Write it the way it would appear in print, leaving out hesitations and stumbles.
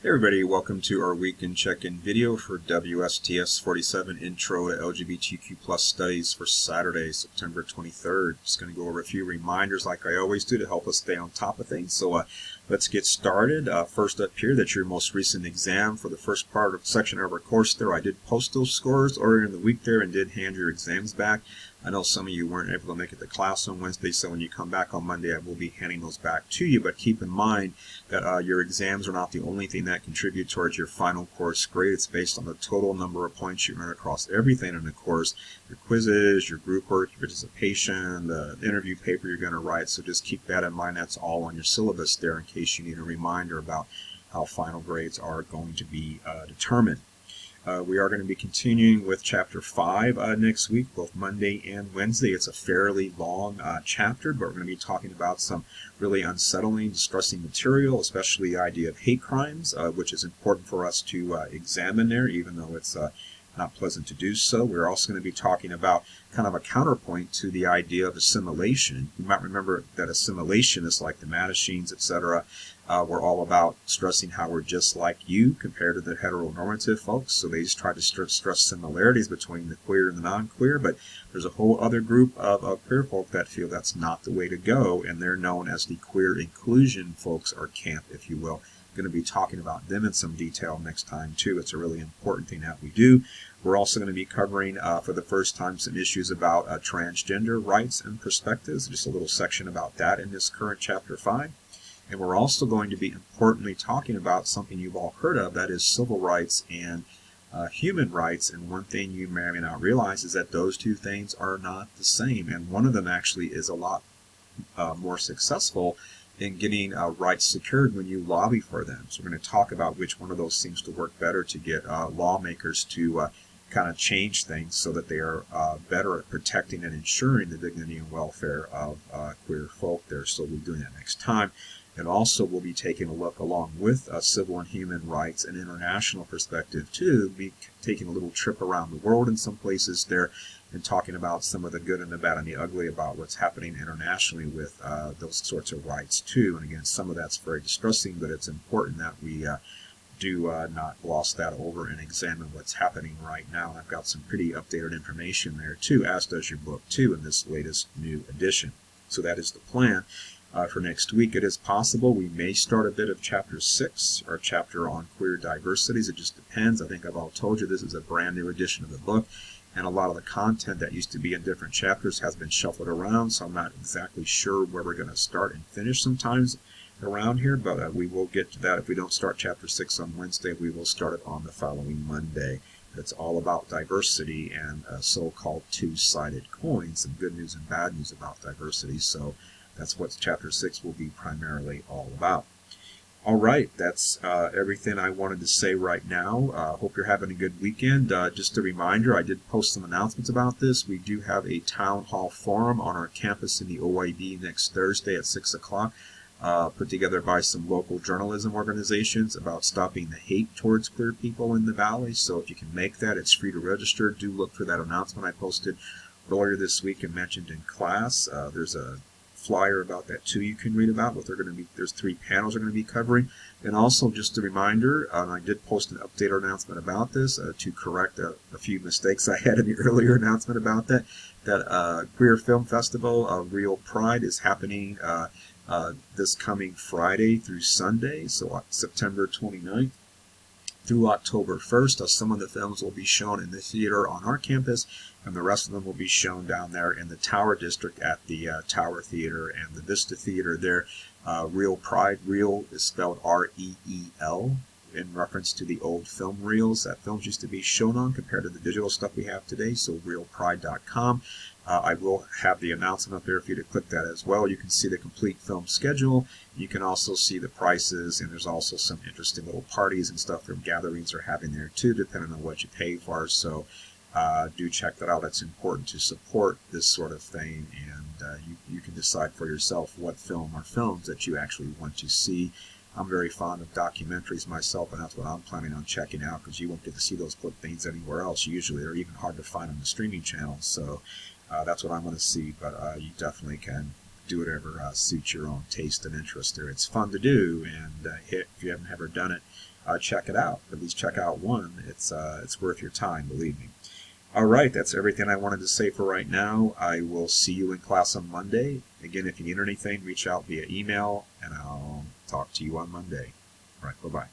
Hey everybody, welcome to our weekend check-in video for WSTS-47 Intro to LGBTQ Plus Studies for Saturday, September 23rd. Just going to go over a few reminders like I always do to help us stay on top of things. So let's get started. First up here, that's your most recent exam for the first part of section of our course there. I did post those scores earlier in the week there and did hand your exams back. I know some of you weren't able to make it to class on Wednesday, so when you come back on Monday, I will be handing those back to you. But keep in mind that your exams are not the only thing that contribute towards your final course grade. It's based on the total number of points you earn across everything in the course, your quizzes, your group work, your participation, the interview paper you're going to write. So just keep that in mind. That's all on your syllabus there in case you need a reminder about how final grades are going to be determined. We are going to be continuing with Chapter 5 next week, both Monday and Wednesday. It's a fairly long chapter, but we're going to be talking about some really unsettling, distressing material, especially the idea of hate crimes, which is important for us to examine there, even though it's not pleasant to do so. We're also going to be talking about kind of a counterpoint to the idea of assimilation. You might remember that assimilationists like the Mattachines, etc., were all about stressing how we're just like you compared to the heteronormative folks. So they just try to stress similarities between the queer and the non-queer, but there's a whole other group of queer folk that feel that's not the way to go, and they're known as the queer inclusion folks, or camp, if you will. Going to be talking about them in some detail next time too. It's a really important thing that we do. We're also going to be covering for the first time some issues about transgender rights and perspectives, just a little section about that in this current Chapter 5. And we're also going to be importantly talking about something you've all heard of, that is civil rights and human rights. And one thing you may or may not realize is that those two things are not the same, and one of them actually is a lot more successful in getting rights secured when you lobby for them. So we're going to talk about which one of those seems to work better to get lawmakers to kind of change things so that they are better at protecting and ensuring the dignity and welfare of queer folk there. So we'll be doing that next time. And also we'll be taking a look along with civil and human rights and international perspective too. We'll be taking a little trip around the world in some places there and talking about some of the good and the bad and the ugly about what's happening internationally with those sorts of rights too. And again, some of that's very distressing, but it's important that we do not gloss that over and examine what's happening right now. And I've got some pretty updated information there too, as does your book too in this latest new edition. So that is the plan. For next week, it is possible we may start a bit of Chapter 6, our chapter on queer diversities. It just depends. I think I've all told you this is a brand new edition of the book, and a lot of the content that used to be in different chapters has been shuffled around, so I'm not exactly sure where we're going to start and finish sometimes around here, but we will get to that. If we don't start Chapter 6 on Wednesday, we will start it on the following Monday. It's all about diversity and so-called two-sided coins, some good news and bad news about diversity. So that's what Chapter 6 will be primarily all about. All right, that's everything I wanted to say right now. Hope you're having a good weekend. Just a reminder, I did post some announcements about this. We do have a town hall forum on our campus in the OID next Thursday at 6 o'clock, put together by some local journalism organizations about stopping the hate towards queer people in the Valley. So if you can make that, it's free to register. Do look for that announcement I posted earlier this week and mentioned in class. There's a flyer about that too you can read about what they're going to be. There's 3 panels they're going to be covering. And also just a reminder, I did post an updated announcement about this to correct a few mistakes I had in the earlier announcement about that Queer Film Festival, Real Pride, is happening this coming Friday through Sunday, so September 29th through October 1st. Some of the films will be shown in the theater on our campus, and the rest of them will be shown down there in the Tower District at the Tower Theater and the Vista Theater there. Real Pride, real is spelled R-E-E-L, in reference to the old film reels that films used to be shown on compared to the digital stuff we have today, so realpride.com. I will have the announcement up there for you to click that as well. You can see the complete film schedule. You can also see the prices, and there's also some interesting little parties and stuff from gatherings are having there too, depending on what you pay for. So do check that out. It's important to support this sort of thing, and you can decide for yourself what film or films that you actually want to see. I'm very fond of documentaries myself, and that's what I'm planning on checking out, because you won't get to see those things anywhere else. Usually they're even hard to find on the streaming channels, so that's what I'm going to see, but you definitely can do whatever suits your own taste and interest there. It's fun to do, and if you haven't ever done it, check it out. At least check out one. It's worth your time, believe me. All right, that's everything I wanted to say for right now. I will see you in class on Monday. Again, if you need anything, reach out via email, and I'll talk to you on Monday. All right, bye-bye.